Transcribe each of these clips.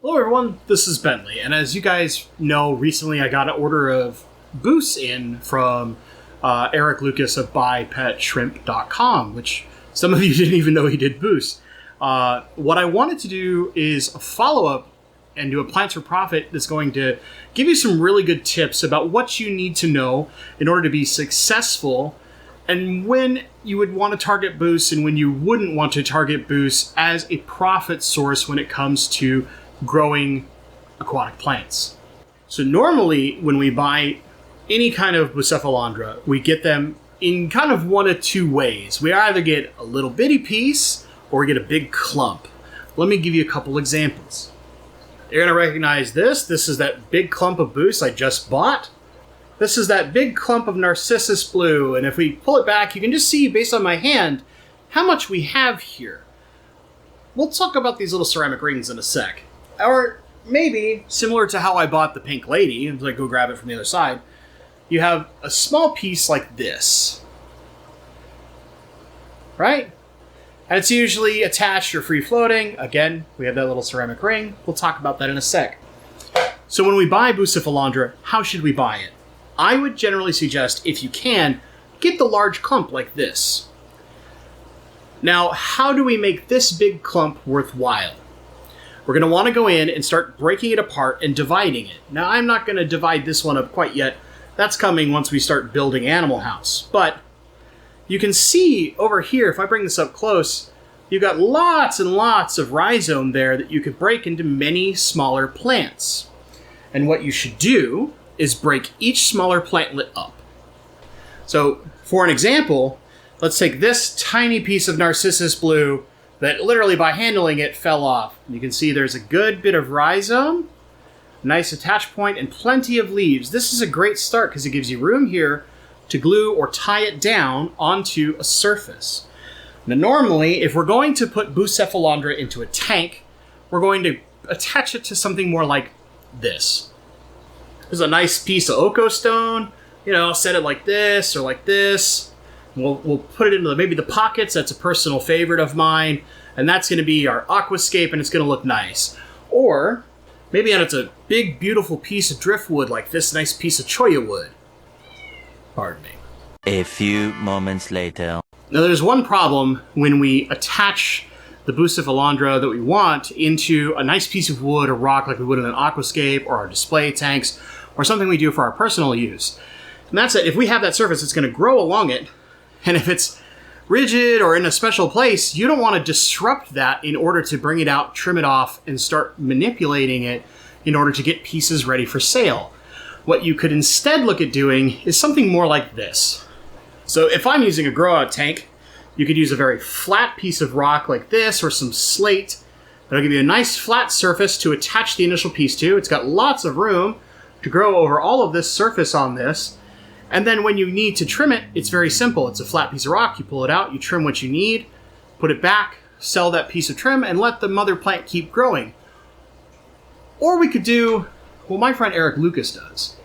Hello everyone, this is Bentley, and as you guys know, recently I got an order of Buce in from Eric Lucas of BuyPetShrimp.com, which some of you didn't even know he did Buce. What I wanted to do is a follow-up and do a Plants for Profit that's going to give you some really good tips about what you need to know in order to be successful, and when you would want to target Buce and when you wouldn't want to target Buce as a profit source when it comes to growing aquatic plants. So normally when we buy any kind of Bucephalandra, we get them in kind of one of two ways. We either get a little bitty piece or we get a big clump. Let me give you a couple examples. You're going to recognize this. This is that big clump of Buce I just bought. This is that big clump of Narcissus Blue, and if we pull it back, you can just see based on my hand how much we have here. We'll talk about these little ceramic rings in a sec. Or maybe, similar to how I bought the Pink Lady, and like go grab it from the other side, you have a small piece like this. Right? And it's usually attached or free floating. Again, we have that little ceramic ring. We'll talk about that in a sec. So when we buy Bucephalandra, how should we buy it? I would generally suggest, if you can, get the large clump like this. Now, how do we make this big clump worthwhile? We're going to want to go in and start breaking it apart and dividing it. Now, I'm not going to divide this one up quite yet. That's coming once we start building Animal House. But you can see over here, if I bring this up close, you've got lots and lots of rhizome there that you could break into many smaller plants. And what you should do is break each smaller plantlet up. So, for an example, let's take this tiny piece of Narcissus Blue that literally by handling it fell off. You can see there's a good bit of rhizome, nice attach point, and plenty of leaves. This is a great start because it gives you room here to glue or tie it down onto a surface. Now normally, if we're going to put Bucephalandra into a tank, we're going to attach it to something more like this. There's a nice piece of Oko stone, set it like this or like this. We'll put it into maybe the pockets. That's a personal favorite of mine. And that's going to be our aquascape, and it's going to look nice. Or maybe it's a big, beautiful piece of driftwood, like this nice piece of cholla wood. Pardon me. A few moments later. Now, there's one problem when we attach the Bucephalandra that we want into a nice piece of wood or rock like we would in an aquascape or our display tanks or something we do for our personal use. And that's it. If we have that surface, it's going to grow along it. And if it's rigid or in a special place, you don't want to disrupt that in order to bring it out, trim it off, and start manipulating it in order to get pieces ready for sale. What you could instead look at doing is something more like this. So if I'm using a grow-out tank, you could use a very flat piece of rock like this or some slate. That'll give you a nice flat surface to attach the initial piece to. It's got lots of room to grow over all of this surface on this. And then when you need to trim it, it's very simple. It's a flat piece of rock. You pull it out, you trim what you need, put it back, sell that piece of trim, and let the mother plant keep growing. Or we could do what my friend Eric Lucas does.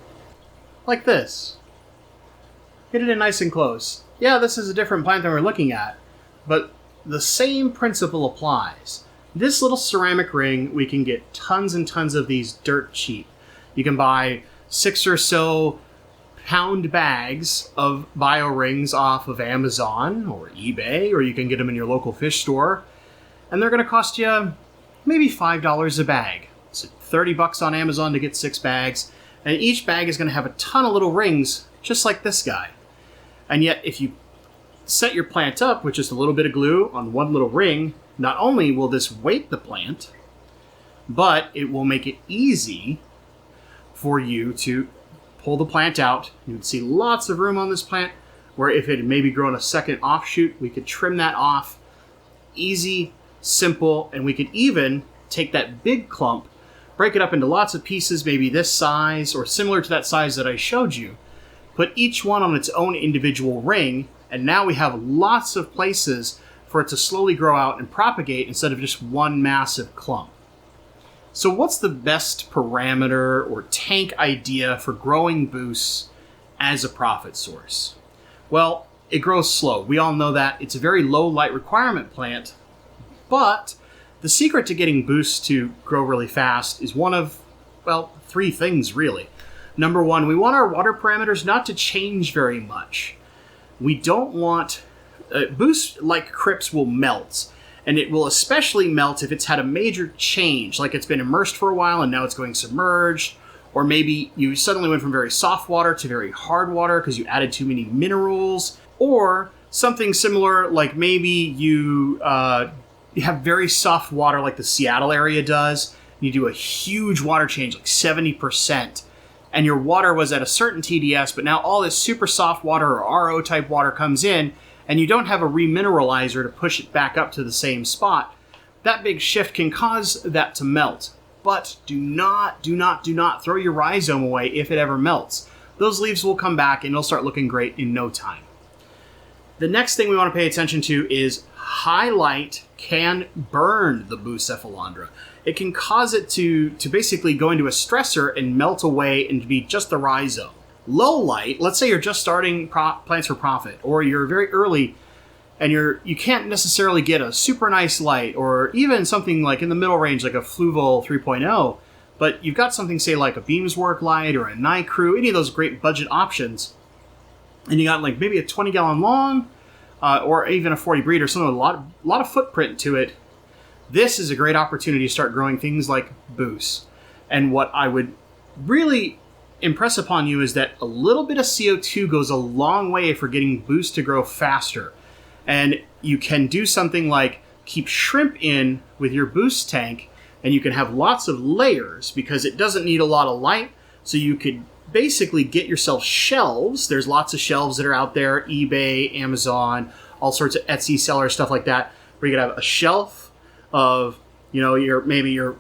Like this. Get it in nice and close. Yeah, this is a different plant than we're looking at, but the same principle applies. This little ceramic ring, we can get tons and tons of these dirt cheap. You can buy 6 or so pound bags of bio rings off of Amazon or eBay, or you can get them in your local fish store, and they're going to cost you maybe $5 a bag. It's $30 on Amazon to get 6 bags, and each bag is going to have a ton of little rings just like this guy. And yet if you set your plant up with just a little bit of glue on one little ring, not only will this weight the plant, but it will make it easy for you to pull the plant out. You would see lots of room on this plant where if it had maybe grown a second offshoot, we could trim that off. Easy, simple, and we could even take that big clump, break it up into lots of pieces, maybe this size or similar to that size that I showed you. Put each one on its own individual ring, and now we have lots of places for it to slowly grow out and propagate instead of just one massive clump. So what's the best parameter or tank idea for growing Buce as a profit source? Well, it grows slow. We all know that. It's a very low light requirement plant, but The secret to getting Buce to grow really fast is one of, well, 3 things really. Number 1, we want our water parameters not to change very much. We don't want... Buce, like crypts, will melt. And it will especially melt if it's had a major change, like it's been immersed for a while and now it's going submerged. Or maybe you suddenly went from very soft water to very hard water because you added too many minerals. Or something similar, like maybe you have very soft water like the Seattle area does. And you do a huge water change, like 70%. And your water was at a certain TDS, but now all this super soft water or RO type water comes in, and you don't have a remineralizer to push it back up to the same spot. That big shift can cause that to melt. But do not throw your rhizome away if it ever melts. Those leaves will come back and it'll start looking great in no time. The next thing we want to pay attention to is high light can burn the Bucephalandra. It can cause it to basically go into a stressor and melt away and be just the rhizome. Low light, let's say you're just starting plants for profit, or you're very early and you can't necessarily get a super nice light, or even something like in the middle range like a Fluval 3.0, but you've got something, say, like a Beamswork light or a Nycrew, any of those great budget options, and you got like maybe a 20-gallon lawn, or even a 40 breeder, something with a lot of footprint to it. This is a great opportunity to start growing things like Buce. And what I would really impress upon you is that a little bit of CO2 goes a long way for getting Buce to grow faster. And you can do something like keep shrimp in with your Buce tank, and you can have lots of layers because it doesn't need a lot of light. So you could basically get yourself shelves. There's lots of shelves that are out there, eBay, Amazon, all sorts of Etsy sellers, stuff like that, where you could have a shelf of, you know, your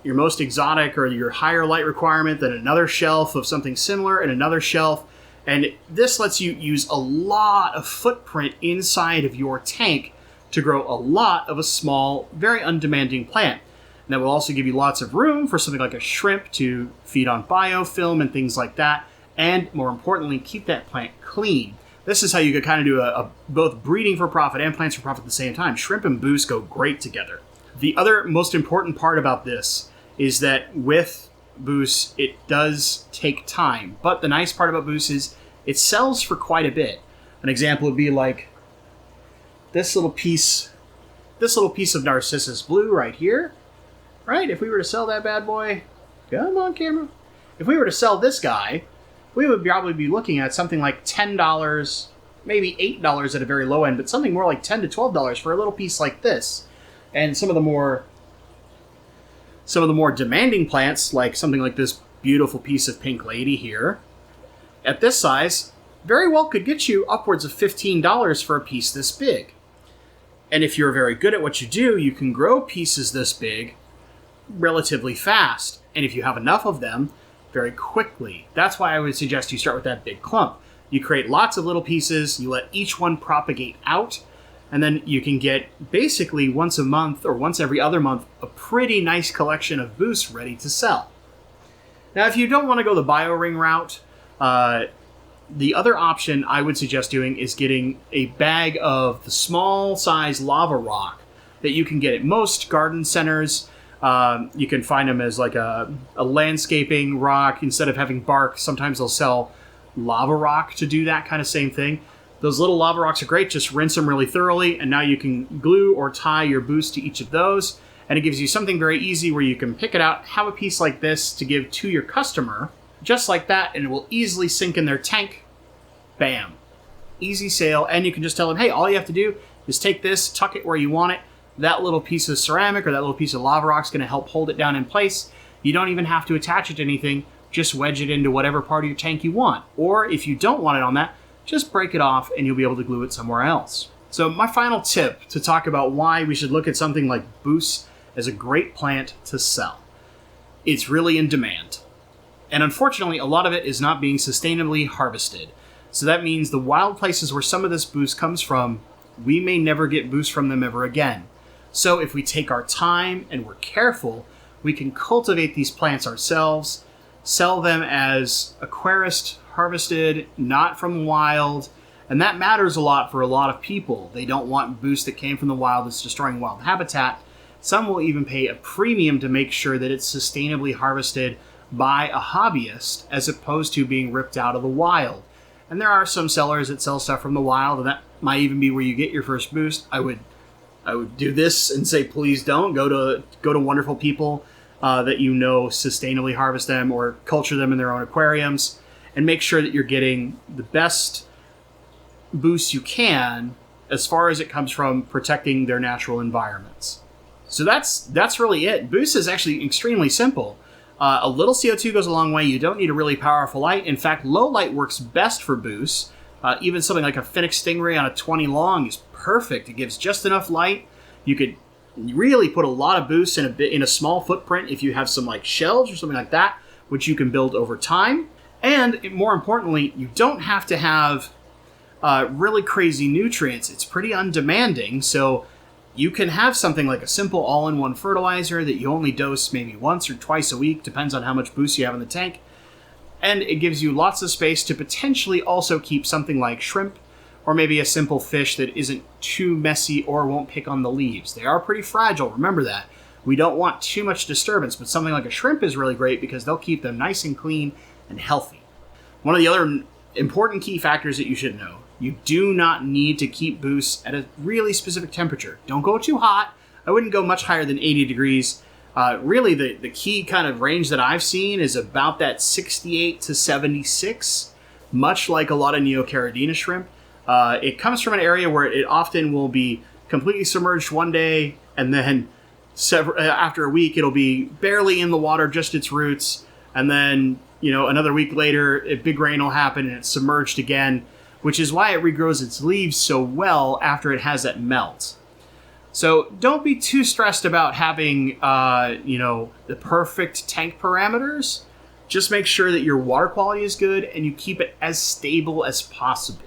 most exotic or your higher light requirement, then another shelf of something similar, and another shelf. And this lets you use a lot of footprint inside of your tank to grow a lot of a small, very undemanding plant. And that will also give you lots of room for something like a shrimp to feed on biofilm and things like that. And more importantly, keep that plant clean. This is how you could kind of do both breeding for profit and plants for profit at the same time. Shrimp and Buce go great together. The other most important part about this is that with Buce, it does take time. But the nice part about Buce is it sells for quite a bit. An example would be like this little piece of Narcissus Blue right here. Right? If we were to sell that bad boy, come on camera. If we were to sell this guy, we would probably be looking at something like $10, maybe $8 at a very low end, but something more like $10 to $12 for a little piece like this. And some of the more demanding plants, like something like this beautiful piece of Pink Lady here, at this size, very well could get you upwards of $15 for a piece this big. And if you're very good at what you do, you can grow pieces this big relatively fast. And if you have enough of them, very quickly. That's why I would suggest you start with that big clump. You create lots of little pieces, you let each one propagate out, and then you can get basically once a month or once every other month a pretty nice collection of Buce ready to sell. Now, if you don't want to go the BioRing route, the other option I would suggest doing is getting a bag of the small size lava rock that you can get at most garden centers. You can find them as like a landscaping rock. Instead of having bark, sometimes they'll sell lava rock to do that kind of same thing. Those little lava rocks are great. Just rinse them really thoroughly, and now you can glue or tie your Buce to each of those, and it gives you something very easy where you can pick it out, have a piece like this to give to your customer, just like that, and it will easily sink in their tank. Bam. Easy sale, and you can just tell them, hey, all you have to do is take this, tuck it where you want it. That little piece of ceramic or that little piece of lava rock is going to help hold it down in place. You don't even have to attach it to anything. Just wedge it into whatever part of your tank you want. Or if you don't want it on that, just break it off and you'll be able to glue it somewhere else. So my final tip to talk about why we should look at something like Buce as a great plant to sell. It's really in demand. And unfortunately, a lot of it is not being sustainably harvested. So that means the wild places where some of this Buce comes from, we may never get Buce from them ever again. So if we take our time and we're careful, we can cultivate these plants ourselves, sell them as aquarist harvested, not from the wild, and that matters a lot for a lot of people. They don't want Buce that came from the wild that's destroying wild habitat, Some will even pay a premium to make sure that it's sustainably harvested by a hobbyist as opposed to being ripped out of the wild. And there are some sellers that sell stuff from the wild, and that might even be where you get your first boost. I would do this and say, please don't. Go to wonderful people that you know sustainably harvest them or culture them in their own aquariums, and make sure that you're getting the best boost you can as far as it comes from protecting their natural environments. So that's really it. Buce is actually extremely simple. A little CO2 goes a long way. You don't need a really powerful light. In fact, low light works best for Buce. Even something like a Phoenix Stingray on a 20 long is perfect. It gives just enough light. You could really put a lot of Buce in a small footprint if you have some like shelves or something like that, which you can build over time. And more importantly, you don't have to have really crazy nutrients. It's pretty undemanding, so you can have something like a simple all-in-one fertilizer that you only dose maybe once or twice a week, depends on how much Buce you have in the tank. And it gives you lots of space to potentially also keep something like shrimp, or maybe a simple fish that isn't too messy or won't pick on the leaves. They are pretty fragile, remember that. We don't want too much disturbance, but something like a shrimp is really great because they'll keep them nice and clean and healthy. One of the other important key factors that you should know: you do not need to keep Buce at a really specific temperature. Don't go too hot. I wouldn't go much higher than 80 degrees. Really, the key kind of range that I've seen is about that 68 to 76, much like a lot of Neocaridina shrimp. It comes from an area where it often will be completely submerged one day, and then after a week, it'll be barely in the water, just its roots, and then another week later, a big rain will happen and it's submerged again, which is why it regrows its leaves so well after it has that melt. So don't be too stressed about having, the perfect tank parameters. Just make sure that your water quality is good and you keep it as stable as possible.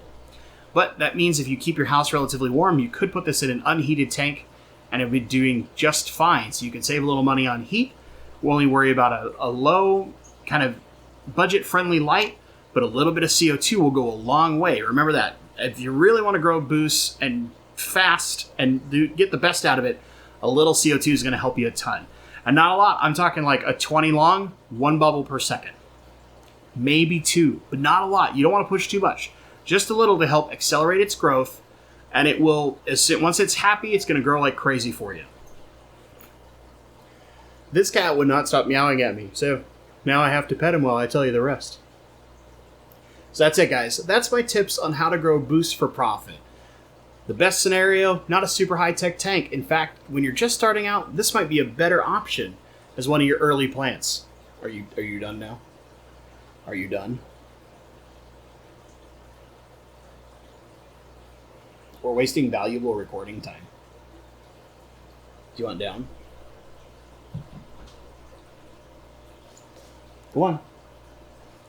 But that means if you keep your house relatively warm, you could put this in an unheated tank and it'll be doing just fine. So you can save a little money on heat. We'll only worry about a low, kind of budget-friendly light, but a little bit of CO2 will go a long way. Remember that. If you really want to grow Buce and fast and get the best out of it, a little CO2 is going to help you a ton. And not a lot. I'm talking like a 20 long, 1 bubble per second. Maybe 2, but not a lot. You don't want to push too much. Just a little to help accelerate its growth, and it will, once it's happy, it's going to grow like crazy for you. This cat would not stop meowing at me, so now I have to pet him while I tell you the rest. So that's it, guys. That's my tips on how to grow Buce for profit. The best scenario, not a super high-tech tank. In fact, when you're just starting out, this might be a better option as one of your early plants. Are you done now? Are you done? We're wasting valuable recording time. Do you want down? Go on.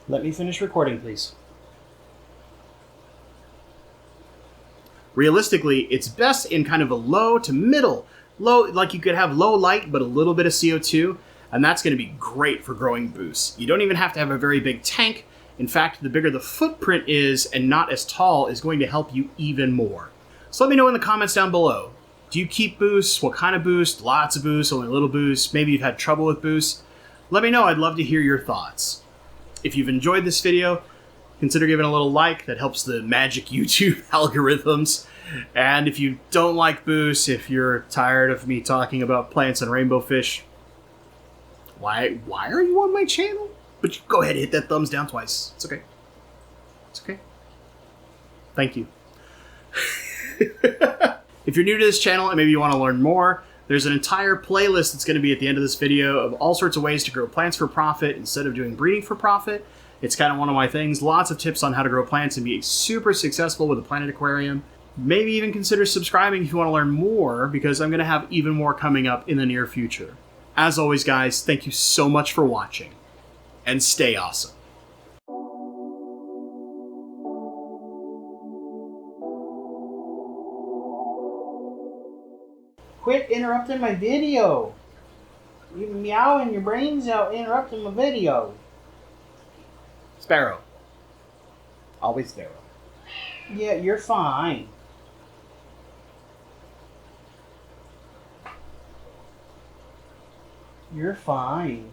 Let me finish recording, please. Realistically, it's best in kind of a low to middle. Low, like you could have low light, but a little bit of CO2, and that's going to be great for growing Buce. You don't even have to have a very big tank. In fact, the bigger the footprint is and not as tall is going to help you even more. So let me know in the comments down below. Do you keep Buce? What kind of Buce? Lots of Buce, only a little Buce. Maybe you've had trouble with Buce. Let me know. I'd love to hear your thoughts. If you've enjoyed this video, consider giving a little like. That helps the magic YouTube algorithms. And if you don't like Buce, if you're tired of me talking about plants and rainbow fish, why are you on my channel? But you go ahead and hit that thumbs down twice. It's okay. It's okay. Thank you. If you're new to this channel and maybe you want to learn more, there's an entire playlist that's going to be at the end of this video of all sorts of ways to grow plants for profit instead of doing breeding for profit. It's kind of one of my things. Lots of tips on how to grow plants and be super successful with a planted aquarium. Maybe even consider subscribing if you want to learn more, because I'm going to have even more coming up in the near future. As always, guys, thank you so much for watching, and stay awesome. Quit interrupting my video. You meowing your brains out interrupting my video. Sparrow. Always Sparrow. Yeah, you're fine. You're fine.